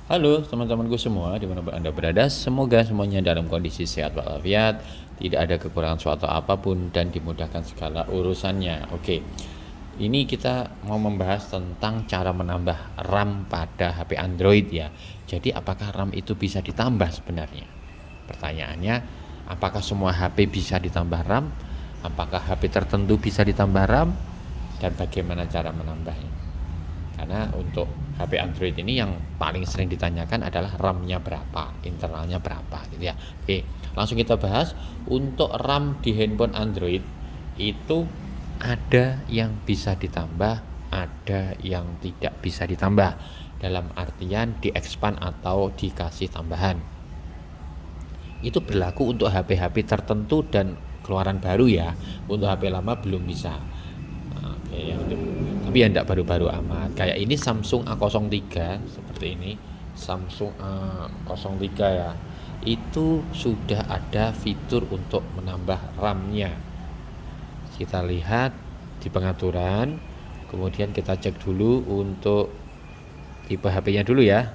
Halo teman-temanku semua, dimanapun Anda berada, semoga semuanya dalam kondisi sehat walafiat, tidak ada kekurangan suatu apapun, dan dimudahkan segala urusannya. Oke, ini kita mau membahas tentang cara menambah RAM pada HP Android ya. Jadi apakah RAM itu bisa ditambah sebenarnya? Pertanyaannya, apakah semua HP bisa ditambah RAM? Apakah HP tertentu bisa ditambah RAM? Dan bagaimana cara menambahnya? Karena untuk HP Android ini yang paling sering ditanyakan adalah RAM-nya berapa, internalnya berapa gitu ya. Oke, langsung kita bahas. Untuk RAM di handphone Android itu ada yang bisa ditambah, ada yang tidak bisa ditambah. Dalam artian di-expand atau dikasih tambahan. Itu berlaku untuk HP-HP tertentu dan keluaran baru ya. Untuk HP lama belum bisa. Oke, yang itu. Tapi ya enggak baru-baru amat. Kayak ini Samsung A03 seperti ini. Samsung A03 ya. Itu sudah ada fitur untuk menambah RAM-nya. Kita lihat di pengaturan. Kemudian kita cek dulu untuk tipe HP-nya dulu ya.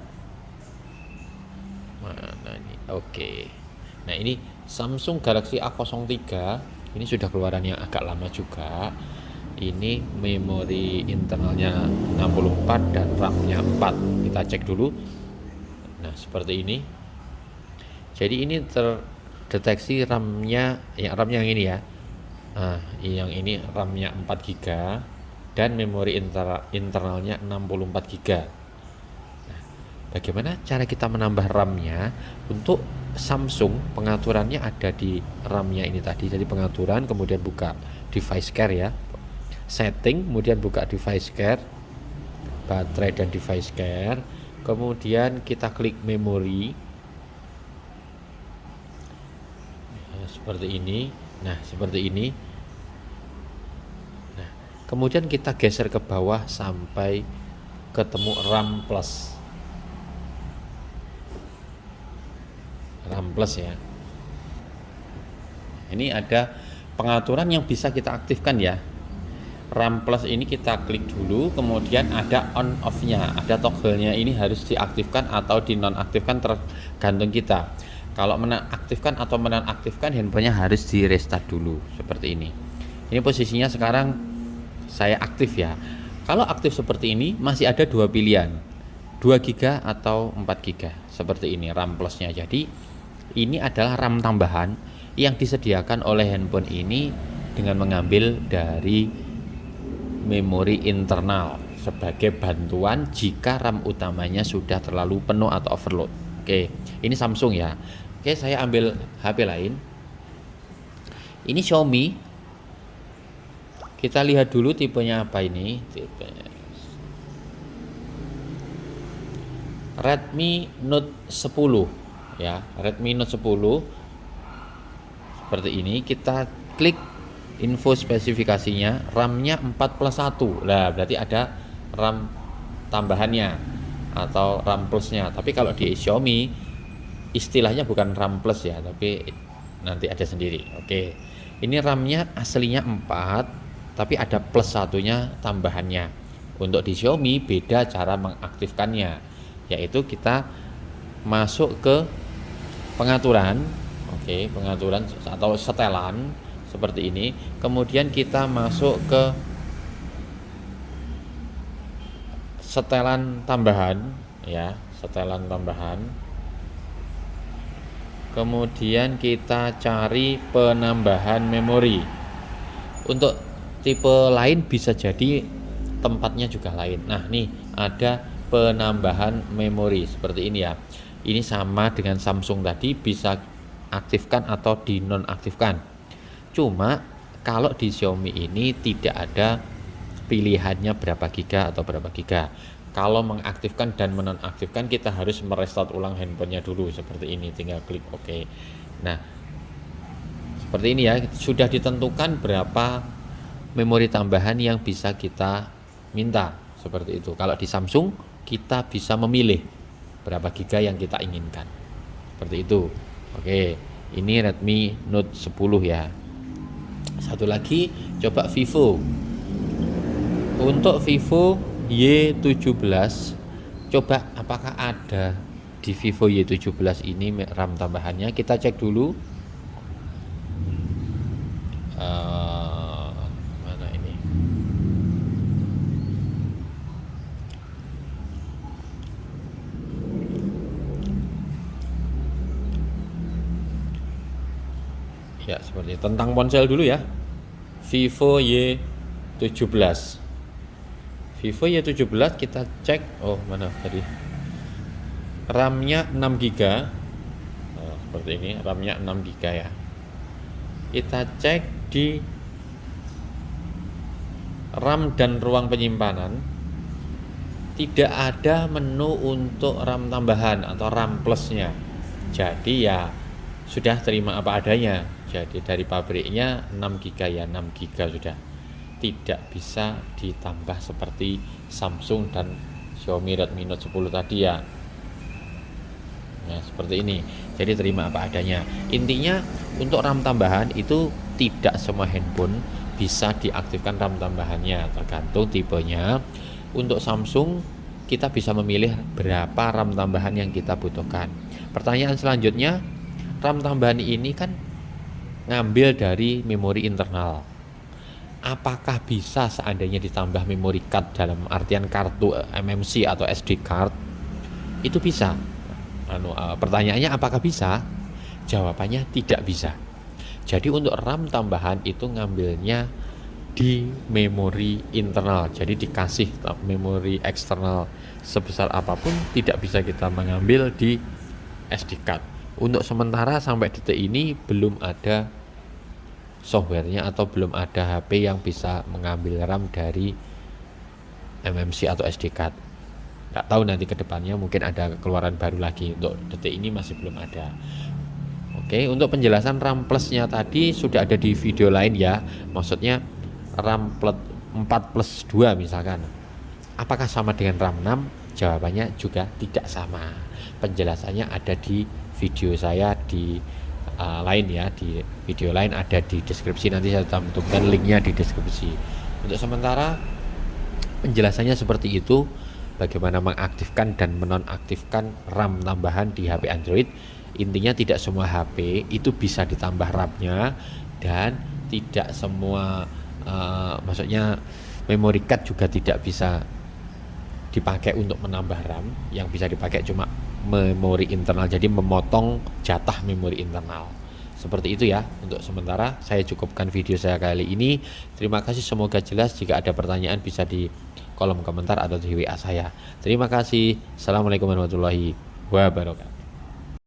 Mana ini? Oke. Nah, ini Samsung Galaxy A03. Ini sudah keluaran yang agak lama juga. Ini memori internalnya 64 dan RAM-nya 4. Kita cek dulu. Nah, seperti ini. Jadi ini terdeteksi RAM-nya yang ini ya. Nah, yang ini RAM-nya 4 GB dan memori internalnya 64 GB. Nah, bagaimana cara kita menambah RAM-nya? Untuk Samsung pengaturannya ada di RAM-nya ini tadi. Jadi pengaturan, kemudian buka device care ya. Setting, kemudian buka device care, baterai dan device care, kemudian kita klik memori. Nah, seperti ini. Nah, kemudian kita geser ke bawah sampai ketemu RAM plus ya. Ini ada pengaturan yang bisa kita aktifkan ya. RAM plus ini kita klik dulu, kemudian ada on off-nya, ada toggle-nya, ini harus diaktifkan atau dinonaktifkan tergantung kita. Kalau menaktifkan atau menonaktifkan, handphonenya harus di restart dulu seperti ini. Ini posisinya sekarang saya aktif ya. Kalau aktif seperti ini masih ada dua pilihan, 2 GB atau 4 GB seperti ini RAM plusnya. Jadi ini adalah RAM tambahan yang disediakan oleh handphone ini dengan mengambil dari memori internal sebagai bantuan jika RAM utamanya sudah terlalu penuh atau overload. Oke, ini Samsung ya. Oke, saya ambil HP lain. Ini Xiaomi. Kita lihat dulu tipenya apa ini. Tipenya Redmi Note 10 ya. Redmi Note 10 seperti ini. Kita klik info spesifikasinya, RAM-nya 4+1. Nah, berarti ada RAM tambahannya atau RAM plusnya. Tapi kalau di Xiaomi istilahnya bukan RAM plus ya, tapi nanti ada sendiri. Oke. Ini RAM-nya aslinya 4, tapi ada plus satunya tambahannya. Untuk di Xiaomi beda cara mengaktifkannya, yaitu kita masuk ke pengaturan. Oke, pengaturan atau setelan seperti ini. Kemudian kita masuk ke setelan tambahan ya, setelan tambahan. Kemudian kita cari penambahan memori. Untuk tipe lain bisa jadi tempatnya juga lain. Nah, nih ada penambahan memori seperti ini ya. Ini sama dengan Samsung tadi, bisa aktifkan atau dinonaktifkan. Cuma kalau di Xiaomi ini tidak ada pilihannya berapa giga atau berapa giga. Kalau mengaktifkan dan menonaktifkan kita harus merestart ulang handphonenya dulu seperti ini, tinggal klik OK. Nah, seperti ini ya, sudah ditentukan berapa memori tambahan yang bisa kita minta seperti itu. Kalau di Samsung kita bisa memilih berapa giga yang kita inginkan. Seperti itu. Oke, ini Redmi Note 10 ya. Satu lagi coba Vivo. Untuk Vivo Y17 Coba apakah ada di Vivo Y17 ini RAM tambahannya. Kita cek dulu. Mana ini? Ya, seperti itu. Tentang ponsel dulu ya. Vivo Y17. Vivo Y17 kita cek. Oh, mana tadi? RAM-nya 6 GB. Nah, seperti ini, RAM-nya 6 GB ya. Kita cek di RAM dan ruang penyimpanan. Tidak ada menu untuk RAM tambahan atau RAM plusnya. Jadi ya sudah terima apa adanya. Jadi dari pabriknya 6 GB ya 6 GB sudah. Tidak bisa ditambah seperti Samsung dan Xiaomi Redmi Note 10 tadi ya. Nah, seperti ini. Jadi terima apa adanya. Intinya untuk RAM tambahan itu tidak semua handphone bisa diaktifkan RAM tambahannya, tergantung tipenya. Untuk Samsung kita bisa memilih berapa RAM tambahan yang kita butuhkan. Pertanyaan selanjutnya, RAM tambahan ini kan ngambil dari memori internal. Apakah bisa seandainya ditambah memory card dalam artian kartu MMC atau SD card? Itu bisa. Pertanyaannya apakah bisa? Jawabannya tidak bisa. Jadi untuk RAM tambahan itu ngambilnya di memori internal. Jadi dikasih memori eksternal sebesar apapun tidak bisa kita mengambil di SD card. Untuk sementara sampai detik ini belum ada softwarenya atau belum ada HP yang bisa mengambil RAM dari MMC atau SD card. Nggak tahu nanti kedepannya mungkin ada keluaran baru lagi. Untuk detik ini masih belum ada. Oke, untuk penjelasan RAM plusnya tadi sudah ada di video lain ya. Maksudnya RAM plus 4 plus 2 misalkan. Apakah sama dengan RAM 6? Jawabannya juga tidak sama. Penjelasannya ada di video saya di lain ya, di video lain ada di deskripsi. Nanti saya cantumkan linknya di deskripsi. Untuk sementara penjelasannya seperti itu. Bagaimana mengaktifkan dan menonaktifkan RAM tambahan di HP Android. Intinya tidak semua HP itu bisa ditambah RAM-nya, dan tidak semua maksudnya memory card juga tidak bisa dipakai untuk menambah RAM. Yang bisa dipakai cuma memori internal, jadi memotong jatah memori internal. Seperti itu ya. Untuk sementara saya cukupkan video saya kali ini. Terima kasih, semoga jelas. Jika ada pertanyaan bisa di kolom komentar atau di WA saya. Terima kasih. Assalamualaikum warahmatullahi wabarakatuh.